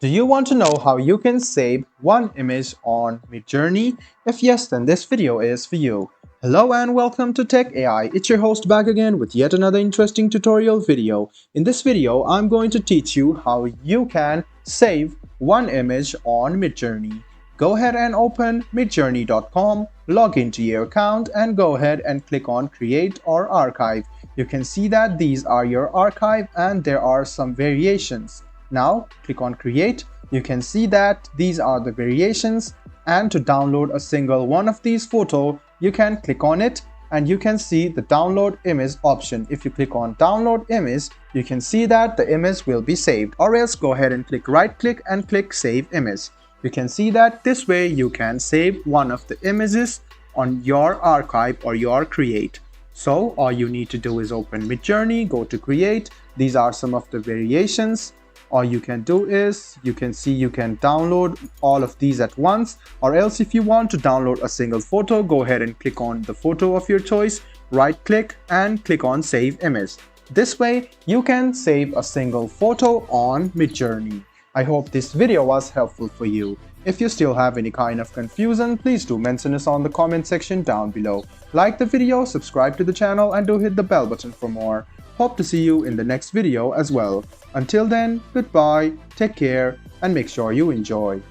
Do you want to know how you can save one image on Midjourney? If yes, then this video is for you. Hello and welcome to Tech AI. It's your host back again with yet another interesting tutorial video. In this video, I'm going to teach you how you can save one image on Midjourney. Go ahead and open midjourney.com, log into your account and go ahead and click on Create or Archive. You can see that these are your archive and there are some variations. Now click on Create. You can see that these are the variations, and to download a single one of these photos, you can click on it and you can see the download image option. If you click on download image, you can see that the image will be saved, or else go ahead and click right click and click save image. You can see that this way you can save one of the images on your archive or your create. So all you need to do is open Midjourney, go to create. These are some of the variations. All you can do is you can download all of these at once, or else if you want to download a single photo, go ahead and click on the photo of your choice, right click and click on save image. This way you can save a single photo on Midjourney. I hope this video was helpful for you. If you still have any kind of confusion, please do mention us on the comment section down below. Like the video, subscribe to the channel and do hit the bell button for more. Hope to see you in the next video as well. Until then, goodbye, take care, and make sure you enjoy.